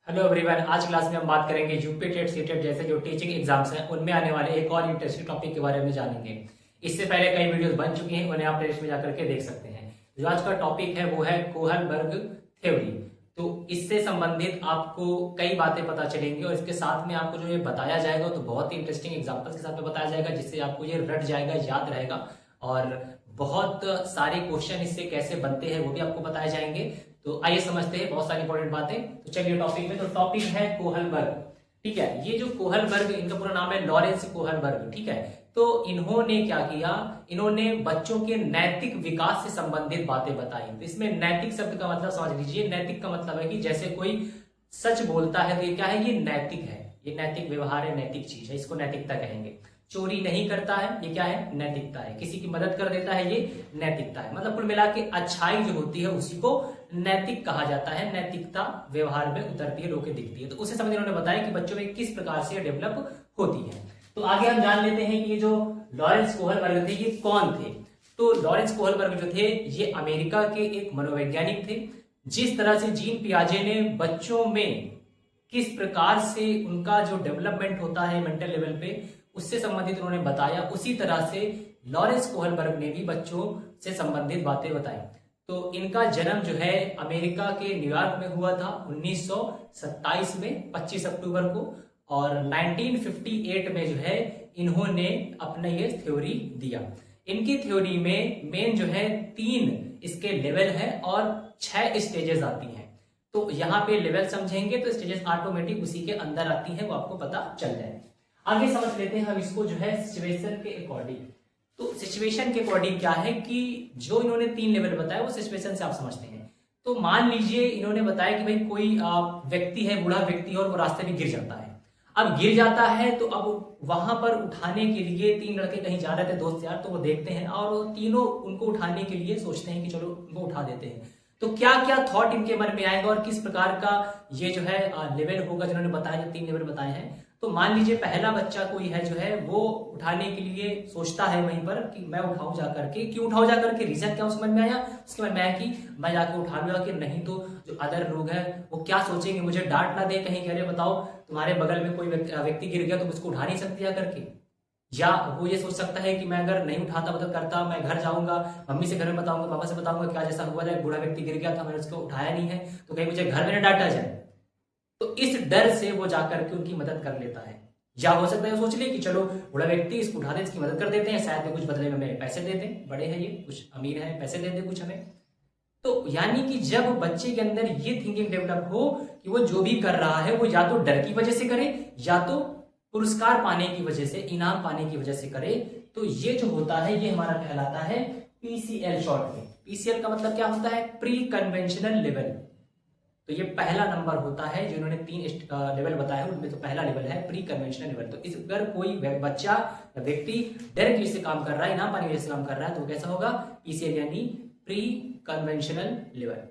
Hello everyone, आज class में हम बात करेंगे यूपी टेट सीटेट जैसे जो टीचिंग एग्जाम्स हैं उनमें आने वाले एक और इंटरेस्टिंग टॉपिक के बारे में जानेंगे। इससे पहले कई वीडियोस बन चुकी हैं, उन्हें आप प्लेलिस्ट में जाकर के देख सकते हैं। जो आज का टॉपिक है वो है कोहलबर्ग थ्योरी। तो इससे संबंधित आपको कई बातें पता चलेंगी और इसके साथ में आपको जो ये बताया जाएगा तो बहुत ही इंटरेस्टिंग एग्जाम्पल्स के साथ में बताया जाएगा, जिससे आपको ये रट जाएगा, याद रहेगा और बहुत सारे क्वेश्चन इससे कैसे बनते हैं वो भी आपको बताए जाएंगे। तो आइए समझते हैं बहुत सारी इंपॉर्टेंट बातें। तो चलिए टॉपिक में, तो टॉपिक है कोहलबर्ग। ठीक है, ये जो कोहलबर्ग, इनका पूरा नाम है लॉरेंस कोहलबर्ग। ठीक है, तो इन्होंने क्या किया, इन्होंने बच्चों के नैतिक विकास से संबंधित बातें बताई। तो इसमें नैतिक शब्द का मतलब समझ लीजिए। नैतिक का मतलब है कि जैसे कोई सच बोलता है तो ये क्या है, ये नैतिक है, ये नैतिक व्यवहार है, नैतिक चीज है, इसको नैतिकता कहेंगे। चोरी नहीं करता है, ये क्या है, नैतिकता है। किसी की मदद कर देता है, ये नैतिकता है। मतलब कुल मिला के अच्छाई जो होती है उसी को नैतिक कहा जाता है। नैतिकता व्यवहार में उतरती है, लोगों दिखती है। तो उसे समझ इन्होंने बताया कि बच्चों में किस प्रकार से डेवलप होती है। तो आगे हम जान लेते हैं कि ये जो लॉरेंस कोहलबर्ग थे ये कौन थे। तो लॉरेंस कोहलबर्ग जो थे ये अमेरिका के एक मनोवैज्ञानिक थे। जिस तरह से जीन पियाजे ने बच्चों में किस प्रकार से उनका जो डेवलपमेंट होता है मेंटल लेवल पे, उससे संबंधित उन्होंने बताया, उसी तरह से लॉरेंस कोहलबर्ग ने भी बच्चों से संबंधित बातें बताई। तो इनका जन्म जो है अमेरिका के न्यूयॉर्क में हुआ था 1927 में 25 अक्टूबर को, और 1958 में जो है इन्होंने अपना ये थ्योरी दिया। इनकी थ्योरी में मेन जो है 3 इसके लेवल है और 6 स्टेजेस आती हैं। तो यहाँ पे लेवल समझेंगे तो स्टेजेस ऑटोमेटिक उसी के अंदर आती है, वो आपको पता चल जाए। आगे समझ लेते हैं हम इसको जो है सिचुएशन के अकॉर्डिंग। तो सिचुएशन के अकॉर्डिंग क्या है कि जो इन्होंने 3 लेवल बताया वो सिचुएशन से आप समझते हैं। तो मान लीजिए इन्होंने बताया कि भाई कोई व्यक्ति है, बूढ़ा व्यक्ति, और वो रास्ते में गिर जाता है। अब गिर जाता है तो अब वहां पर उठाने के लिए 3 लड़के कहीं जा रहे थे, दोस्त यार, तो वो देखते हैं और वो तीनों उनको उठाने के लिए सोचते हैं कि चलो उनको उठा देते हैं। तो क्या क्या थॉट इनके मन में आएगा और किस प्रकार का ये जो है लेवल होगा जिन्होंने बताया, जो 3 लेवल बताए हैं। तो मान लीजिए पहला बच्चा कोई है जो है वो उठाने के लिए सोचता है वहीं पर कि मैं उठाऊं जा करके। क्यों उठाऊं जा करके, रीजन क्या उसके मन में आया, उसके मन में आया कि मैं जाकर उठा लूंगा, कि नहीं तो जो अदर लोग हैं वो क्या सोचेंगे, मुझे डांट ना दे कहीं, कह रहे बताओ तुम्हारे बगल में कोई व्यक्ति गिर गया तो उसको उठा नहीं सकती जा करके। या वो ये सोच सकता है कि मैं अगर नहीं उठाता, मदद करता, मैं घर जाऊंगा, मम्मी से घर में बताऊंगा, पापा से बताऊंगा क्या जैसा हुआ था, बूढ़ा व्यक्ति गिर गया था, मैंने उसको उठाया नहीं है, तो कहीं मुझे घर में न डांटा जाए। तो इस डर से वो जाकर के उनकी मदद कर लेता है। या हो सकता है सोच ले कि चलो बूढ़ा व्यक्ति, इसको उठा दे, इसकी मदद कर देते हैं, शायद में कुछ बदले में मेरे पैसे दे दें, बड़े हैं ये, कुछ अमीर है, पैसे दे दे कुछ हमें। तो यानी कि जब बच्चे के अंदर ये थिंकिंग डेवलप हो कि वो जो भी कर रहा है वो या तो डर की वजह से करे या तो पुरस्कार पाने की वजह से, इनाम पाने की वजह से करे, तो ये जो होता है ये हमारा कहलाता है पीसीएल। शॉर्ट में पीसीएल का मतलब क्या होता है, प्री कन्वेंशनल लेवल। तो ये पहला नंबर होता है जो इन्होंने 3 लेवल बताया उनमें। तो पहला लेवल है प्री कन्वेंशनल लेवल। तो इस अगर कोई बच्चा व्यक्ति डर की वजह से काम कर रहा है, इनाम पाने की वजह से काम कर रहा है, तो कैसा होगा, पीसीएल यानी प्री कन्वेंशनल लेवल।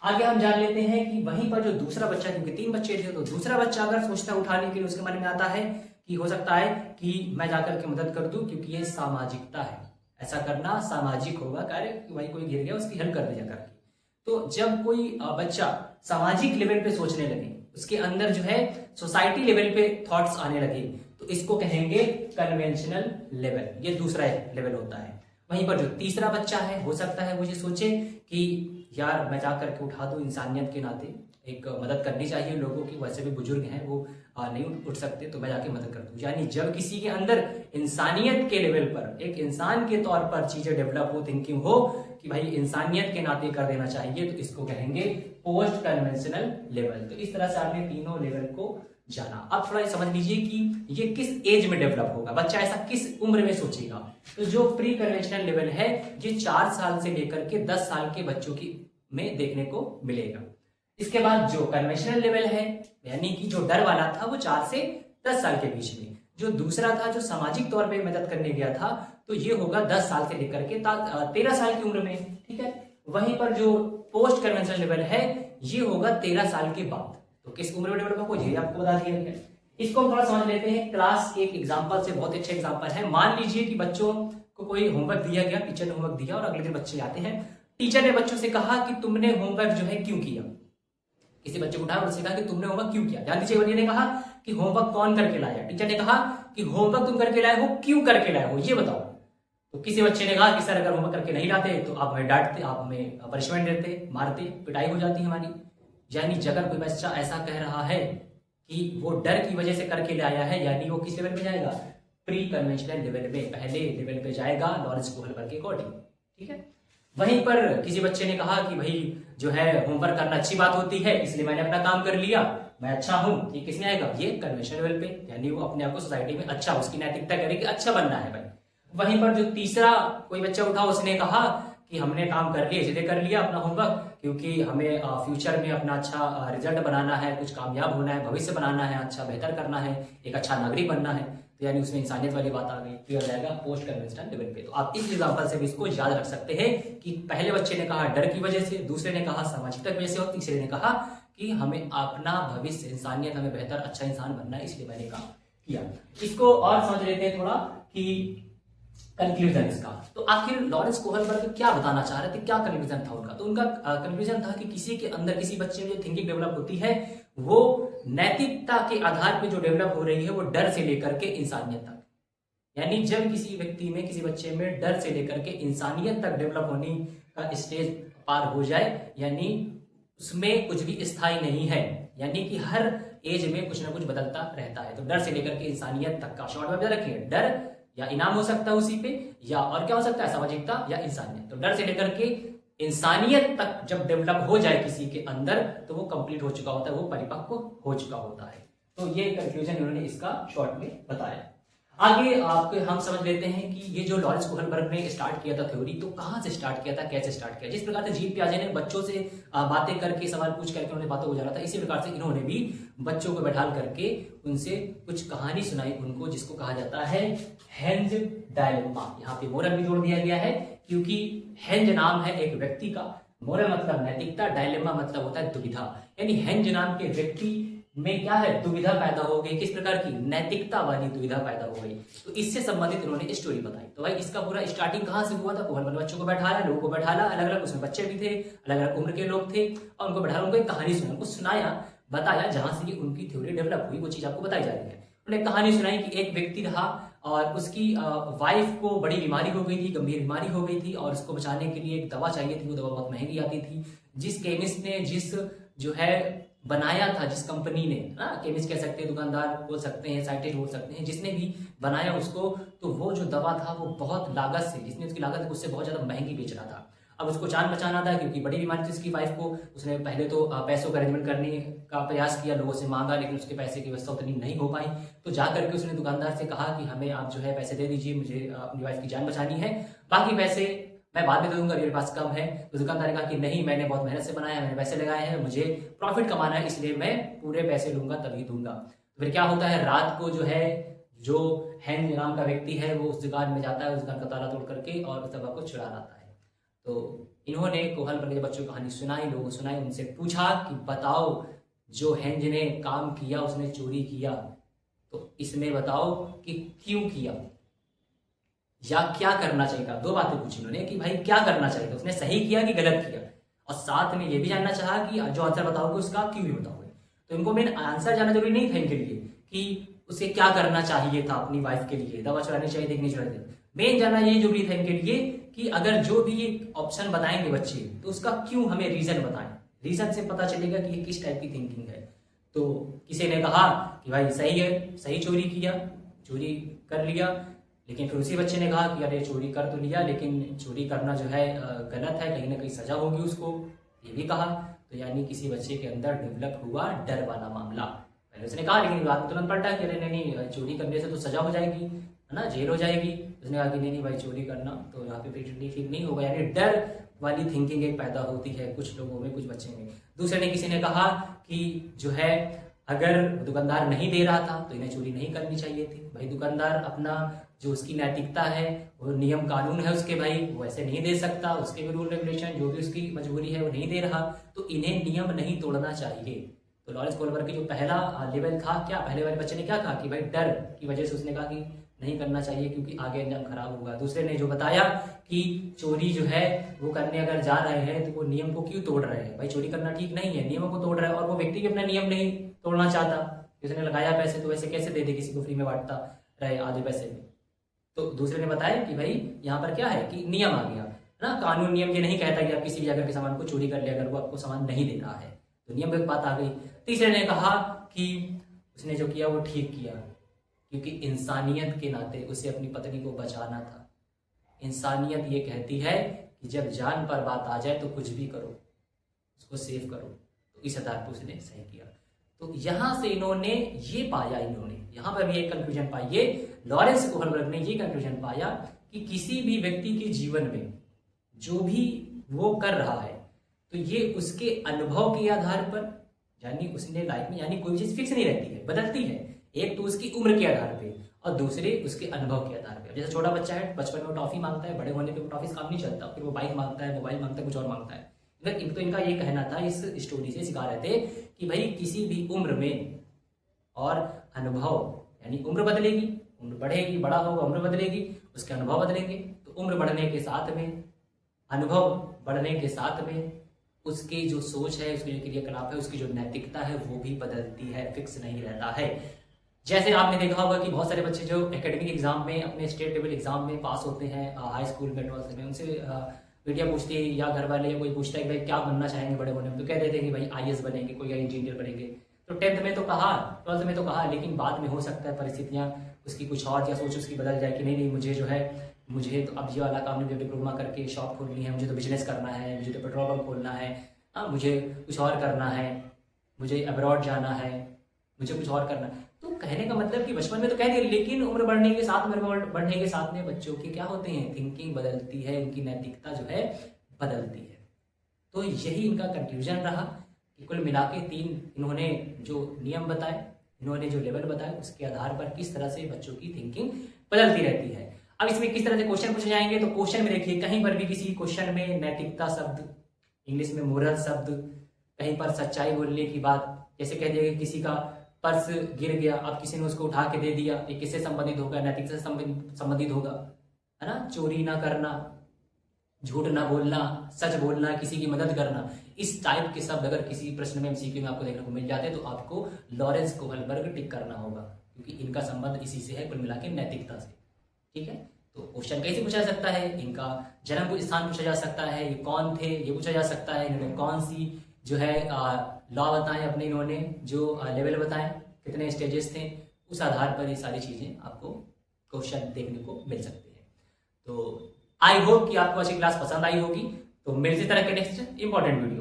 आगे हम जान लेते हैं कि वहीं पर जो दूसरा बच्चा, क्योंकि 3 बच्चे थे, तो दूसरा बच्चा अगर सोचता है उठाने के लिए, उसके मन में आता है कि हो सकता है कि मैं जाकर के मदद कर दूं, क्योंकि ये सामाजिकता है, ऐसा करना सामाजिक होगा, कार्य कि भाई कोई गिर गया उसकी हेल्प कर दिया करके। तो जब कोई बच्चा सामाजिक लेवल पे सोचने लगे, उसके अंदर जो है सोसाइटी लेवल पे थॉट्स आने लगे, तो इसको कहेंगे कन्वेंशनल लेवल। ये दूसरा लेवल होता है। वहीं पर जो तीसरा बच्चा है, हो सकता है वो ये सोचे कि यार मैं जा करके उठा दूं, इंसानियत के नाते एक मदद करनी चाहिए लोगों की, वैसे भी बुजुर्ग हैं वो नहीं उठ सकते, तो मैं जाके मदद कर दूं। यानी जब किसी के अंदर इंसानियत के लेवल पर, एक इंसान के तौर पर चीजें डेवलप हो, थिंकिंग हो कि भाई इंसानियत के नाते कर देना चाहिए, तो इसको कहेंगे पोस्ट कन्वेंशनल लेवल। तो इस तरह से आपने तीनों लेवल को जाना। अब थोड़ा समझ लीजिए कि ये किस एज में डेवलप होगा, बच्चा ऐसा किस उम्र में सोचेगा। तो जो प्री कन्वेंशनल लेवल है ये 4 साल से लेकर के 10 साल के बच्चों की में देखने को मिलेगा। इसके बाद जो कन्वेंशनल लेवल है, यानी कि जो डर वाला था, वो 4 से 10 साल के बीच में। जो दूसरा था जो सामाजिक तौर पे मदद करने गया था, तो ये होगा 10 साल से लेकर के 13 साल की उम्र में। ठीक है, वहीं पर जो पोस्ट कन्वेंशनल लेवल है ये होगा 13 साल के बाद। तो किस उम्र में डेवलप होगा ये आपको बता दिया गया। इसको हम थोड़ा समझ लेते हैं क्लास एक एग्जाम्पल से। बहुत अच्छे एग्जाम्पल है। मान लीजिए कि बच्चों को कोई होमवर्क दिया गया, टीचर ने होमवर्क दिया और अगले दिन बच्चे आते हैं, टीचर ने बच्चों से कहा कि तुमने होमवर्क जो है क्यों किया। किसी बच्चे को उठाया और उससे कहा कि तुमने होमवर्क क्यों किया। ध्यान दीजिए, बच्चे ने कहा कि होमवर्क कौन करके लाया। टीचर ने कहा कि होमवर्क तुम करके लाए हो, क्यों करके लाए हो ये बताओ। तो किसी बच्चे ने कहा कि सर अगर होमवर्क करके नहीं लाते तो आप हमें डांटते, आप हमें पनिशमेंट देते, मारते, पिटाई हो जाती हमारी। यानी अगर कोई बच्चा ऐसा कह रहा है कि वो डर की वजह से करके लाया है, यानी वो किस लेवल पे जाएगा, प्री कन्वेंशनल लेवल में, पहले लेवल पे जाएगा लॉरेंस कोहलबर्ग के अकॉर्डिंग। ठीक है, वहीं पर किसी बच्चे ने कहा कि भाई जो है होमवर्क करना अच्छी बात होती है, इसलिए मैंने अपना काम कर लिया, मैं अच्छा हूं। ये किसमें आएगा, ये कन्वेंशनल लेवल पे, यानी वो अपने आप को सोसाइटी में अच्छा, उसकी नैतिकता करे कि अच्छा बनना है भाई। वहीं पर जो तीसरा कोई बच्चा उठा, उसने कहा कि हमने काम कर लिया, इसलिए कर लिया अपना होमवर्क क्योंकि हमें फ्यूचर में अपना अच्छा रिजल्ट बनाना है, कुछ कामयाब होना है, भविष्य बनाना है, अच्छा बेहतर करना है, एक अच्छा नागरिक बनना है। तो यानी उसमें इंसानियत वाली बात आ गई, तो यह जाएगा पोस्ट कन्वेंशनल लेवल पे। तो आप इस एग्जांपल से भी इसको याद रख सकते हैं कि पहले बच्चे ने कहा डर की वजह से, दूसरे ने कहा सामाजिकता की वजह से और तीसरे ने कहा कि हमें अपना भविष्य, इंसानियत, हमें बेहतर अच्छा इंसान बनना है, इसलिए मैंने काम किया। इसको और समझ लेते हैं थोड़ा कि कंक्लूजन इसका। तो आखिर लॉरेंस कोहलबर्ग क्या बताना चाह रहे थे, क्या कंक्लूजन था उनका। तो उनका कंक्लूजन था कि किसी के अंदर, किसी बच्चे में जो थिंकिंग डेवलप होती है वो नैतिकता के आधार पे जो डेवलप हो रही है वो डर से लेकर के इंसानियत तक। यानी जब किसी व्यक्ति में, किसी बच्चे में डर से लेकर के इंसानियत तक डेवलप होने का स्टेज पार हो जाए, यानी उसमें कुछ भी स्थायी नहीं है, यानी कि हर एज में कुछ ना कुछ बदलता रहता है। तो डर से लेकर के इंसानियत तक का शॉर्ट में रखिए, डर या इनाम हो सकता है उसी पे, या और क्या हो सकता है, सामाजिकता या इंसानियत। तो डर से लेकर के इंसानियत तक जब डेवलप हो जाए किसी के अंदर तो वो कंप्लीट हो चुका होता है, वो परिपक्व हो चुका होता है। तो ये कंक्लूजन उन्होंने इसका शॉर्ट में बताया। आगे आपके हम समझ लेते हैं कि ये जो लॉरेंस कोहलबर्ग ने स्टार्ट किया था थ्योरी, तो कहां से स्टार्ट किया था, कैसे स्टार्ट किया। जिस प्रकार से जीन पियाजे ने बच्चों से बातें करके, सवाल पूछ करके उन्होंने बातों को जाना था, इसी प्रकार से इन्होंने भी बच्चों को बैठा करके उनसे कुछ कहानी सुनाई उनको, जिसको कहा जाता है हेंज डायलेमा। यहाँ पे मोरल भी जोड़ दिया गया है क्योंकि हेंज नाम है एक व्यक्ति का, मोरल मतलब नैतिकता, डायलेमा मतलब होता है दुविधा। यानी हेंज नाम के व्यक्ति में क्या है, दुविधा पैदा हो गई। किस प्रकार की, नैतिकता वाली दुविधा पैदा हो गई। तो इससे संबंधित इन्होंने स्टोरी बताई। तो भाई इसका पूरा स्टार्टिंग कहां से हुआ था, कोहलबर्ग बच्चों को बैठाया, लोगों को बैठाया, अलग अलग उसमें बच्चे भी थे, अलग अलग उम्र के लोग थे, और उनको बैठाया, उनको एक कहानी सुनाई, उनको सुनाया, बताया, जहां से उनकी थ्योरी डेवलप हुई वो चीज आपको बताई जा रही है। उन्होंने कहानी सुनाई कि एक व्यक्ति रहा और उसकी वाइफ को बड़ी बीमारी हो गई थी, गंभीर बीमारी हो गई थी, और उसको बचाने के लिए एक दवा चाहिए थी। वो दवा बहुत महंगी आती थी। जिस केमिस्ट ने, जिस जो है बनाया था, जिस कंपनी ने, केमिस्ट कह सकते हैं, दुकानदार बोल सकते हैं, साइंटिस्ट बोल सकते हैं, जिसने भी बनाया उसको, तो वो जो दवा था वो बहुत लागत से, जिसने उसकी लागत उससे बहुत ज्यादा महंगी बेच रहा था। अब उसको जान बचाना था क्योंकि बड़ी बीमारी थी उसकी वाइफ को। उसने पहले तो पैसों का अरेंजमेंट करने का प्रयास किया, लोगों से मांगा, लेकिन उसके पैसे की व्यवस्था उतनी नहीं हो पाई। तो जाकर के उसने दुकानदार से कहा कि हमें आप जो है पैसे दे दीजिए, मुझे अपनी वाइफ की जान बचानी है, बाकी पैसे मैं बाद में दे दूंगा, मेरे पास कम है। तो दुकानदार ने कहा कि नहीं, मैंने बहुत मेहनत से बनाया है, मैंने पैसे लगाए हैं, मुझे प्रॉफिट कमाना है, इसलिए मैं पूरे पैसे लूंगा तभी दूंगा। तो फिर क्या होता है, रात को जो है, जो हेंज नाम का व्यक्ति है वो उस दुकान में जाता है, उस दुकान का ताला तोड़ करके और उस दवा को चुरा लाता है। तो इन्होंने कोहलबर्ग के बच्चों को कहानी सुनाई, लोगों को सुनाई, उनसे पूछा कि बताओ जो हेंज ने काम किया, उसने चोरी किया, तो इसमें बताओ कि क्यों किया या क्या करना चाहिए था। दो बातें पूछी उन्होंने कि भाई क्या करना चाहिए था, उसने सही किया कि गलत किया, और साथ में ये भी जानना चाहा कि जो आंसर बताओगे उसका क्यों भी बताओगे। तो इनको मेन आंसर जानना जरूरी नहीं था इनके लिए कि उसे क्या करना चाहिए था अपनी वाइफ के लिए, दवा चुरानी चाहिए थी कि नहीं चुरानी चाहिए। मेन जानना ये जरूरी था इनके लिए कि अगर जो भी ऑप्शन बताएंगे बच्चे, तो उसका क्यों हमें रीजन बताएं, रीजन से पता चलेगा कि ये किस टाइप की थिंकिंग है। तो किसी ने कहा कि भाई सही है, सही चोरी किया, चोरी कर लिया, लेकिन फिर उसी बच्चे ने कहा कि अरे चोरी कर तो लिया, लेकिन चोरी करना जो है गलत है, कहीं ना कहीं सजा होगी उसको, ये भी कहा। तो यानी किसी बच्चे के अंदर डेवलप हुआ डर वाला मामला। पहले उसने कहा, लेकिन बाद में तुरंत पलटा कि अरे नहीं, चोरी करने से तो सजा हो जाएगी, है ना, जेल हो जाएगी। उसने कहा कि नहीं भाई, चोरी करना तो यहाँ पे ठीक नहीं होगा। यानी डर वाली थिंकिंग एक पैदा होती है कुछ लोगों में, कुछ बच्चे में। दूसरे ने, किसी ने कहा कि जो है अगर दुकानदार नहीं दे रहा था तो इन्हें चोरी नहीं करनी चाहिए थी। भाई दुकानदार अपना जो उसकी नैतिकता है, वो नियम कानून है उसके, भाई वो ऐसे नहीं दे सकता, उसके भी रूल रेगुलेशन, जो भी उसकी मजबूरी है वो नहीं दे रहा, तो इन्हें नियम नहीं तोड़ना चाहिए। तो लॉरेंस कोहलबर्ग की जो पहला लेवल था, क्या पहले वाले बच्चे ने क्या कहा कि भाई डर की वजह से उसने कहा कि नहीं करना चाहिए क्योंकि आगे अंजाम खराब होगा। दूसरे ने जो बताया कि चोरी जो है वो करने अगर जा रहे हैं तो वो नियम को क्यों तोड़ रहे हैं। भाई चोरी करना ठीक नहीं है, नियमों को तोड़ रहा है और वो व्यक्ति भी अपना नियम नहीं तोड़ना चाहता। उसने लगाया पैसे तो वैसे कैसे दे दे, किसी को फ्री में बांटता रहे आधे पैसे में। तो दूसरे ने बताया कि भाई यहाँ पर क्या है कि नियम आ गया ना, कानून नियम ये नहीं कहता कि आप किसी भी जगह के सामान को चोरी कर ले अगर वो आपको सामान नहीं दे रहा है, तो नियम एक बात आ गई। तीसरे ने कहा कि उसने जो किया वो ठीक किया क्योंकि इंसानियत के नाते उसे अपनी पत्नी को बचाना था। इंसानियत ये कहती है कि जब जान पर बात आ जाए तो कुछ भी करो, उसको सेव करो। तो इस आधार पर उसने सही किया। तो यहां से इन्होंने ये पाया, इन्होंने यहां पर भी एक कंक्लूजन पाई, लॉरेंस कोहलबर्ग ने ये कंक्लूजन पाया कि किसी भी व्यक्ति के जीवन में जो भी वो कर रहा है तो ये उसके अनुभव के आधार पर, यानी उसने लाइफ में, यानी कोई चीज फिक्स नहीं रहती है, बदलती है। एक तो उसकी उम्र के आधार पे और दूसरे उसके अनुभव के आधार पे। जैसे छोटा बच्चा है, बचपन में वो टॉफी मांगता है, बड़े होने पे वो टॉफी काम नहीं चलता, फिर वो बाइक मांगता है, मोबाइल मांगता है, कुछ और मांगता है। तो इनका ये कहना था, इस स्टोरी से सिखा रहे थे कि भाई किसी भी उम्र में और अनुभव, यानी उम्र बदलेगी, उम्र बढ़ेगी, बड़ा होगा, उम्र बदलेगी, उसके अनुभव बदलेंगे। तो उम्र बढ़ने के साथ में, अनुभव बढ़ने के साथ में उसकी जो सोच है, उसके जो क्रियाकलाप है, उसकी जो नैतिकता है वो भी बदलती है, फिक्स नहीं रहता है। जैसे आपने देखा होगा कि बहुत सारे बच्चे जो एकेडमिक एग्जाम में, अपने स्टेट लेवल एग्जाम में पास होते हैं, हाई स्कूल में, 12th में, उनसे मीडिया पूछती है या घर वाले या कोई पूछता है कि भाई क्या बनना चाहेंगे बड़े होने में, तो कह देते हैं कि भाई IAS बनेंगे, कोई इंजीनियर बनेंगे। तो 10th में तो कहा, 12th में तो कहा, लेकिन बाद में हो सकता है परिस्थितियां उसकी कुछ और, या सोच उसकी बदल जाए कि नहीं नहीं मुझे जो है, मुझे तो अब ये वाला काम नहीं, डिप्लोमा करके शॉप खोलनी है, मुझे तो बिजनेस करना है, मुझे तो पेट्रोल पंप खोलना है, मुझे कुछ और करना है, मुझे अब्रॉड जाना है, मुझे कुछ और करना है। तो कहने का मतलब कि बचपन में तो कह दिया, लेकिन उम्र बढ़ने के साथ, उम्र बढ़ने के साथ में बच्चों के क्या होते हैं, थिंकिंग बदलती है, उनकी नैतिकता जो है बदलती है। तो यही इनका कंक्लूजन रहा कि कुल मिला के 3 इन्होंने जो नियम बताए, इन्होंने जो लेवल बताए, उसके आधार पर किस तरह से बच्चों की थिंकिंग बदलती रहती है। अब इसमें किस तरह से क्वेश्चन पूछे जाएंगे, तो क्वेश्चन में देखिए कहीं पर भी किसी क्वेश्चन में नैतिकता शब्द, इंग्लिश में मोरल शब्द, कहीं पर सच्चाई बोलने की बात, जैसे कह दिया कि किसी का पर्स गिर गया, अब किसी ने उसको उठा के दे दिया, ये किससे संबंधित होगा, नैतिकता से संबंधित होगा, है ना। चोरी ना करना, झूठ ना बोलना, सच बोलना, किसी की मदद करना, इस टाइप के शब्द अगर किसी प्रश्न में MCQ में आपको देखने को मिल जाते हैं तो आपको लॉरेंस कोहलबर्ग टिक करना होगा, क्योंकि इनका संबंध इसी से है, कुल मिला के नैतिकता से। ठीक है, तो क्वेश्चन कैसे पूछा जा सकता है, इनका जन्म स्थान पूछा जा सकता है, ये कौन थे ये पूछा जा सकता है, इन्होंने कौन सी जो है लॉ बताए अपने, इन्होंने जो लेवल बताए, कितने स्टेजेस थे, उस आधार पर ये सारी चीजें आपको क्वेश्चन देखने को मिल सकते हैं। तो आई होप कि आपको अच्छी क्लास पसंद आई होगी। तो मिलते तरह के नेक्स्ट इंपॉर्टेंट वीडियो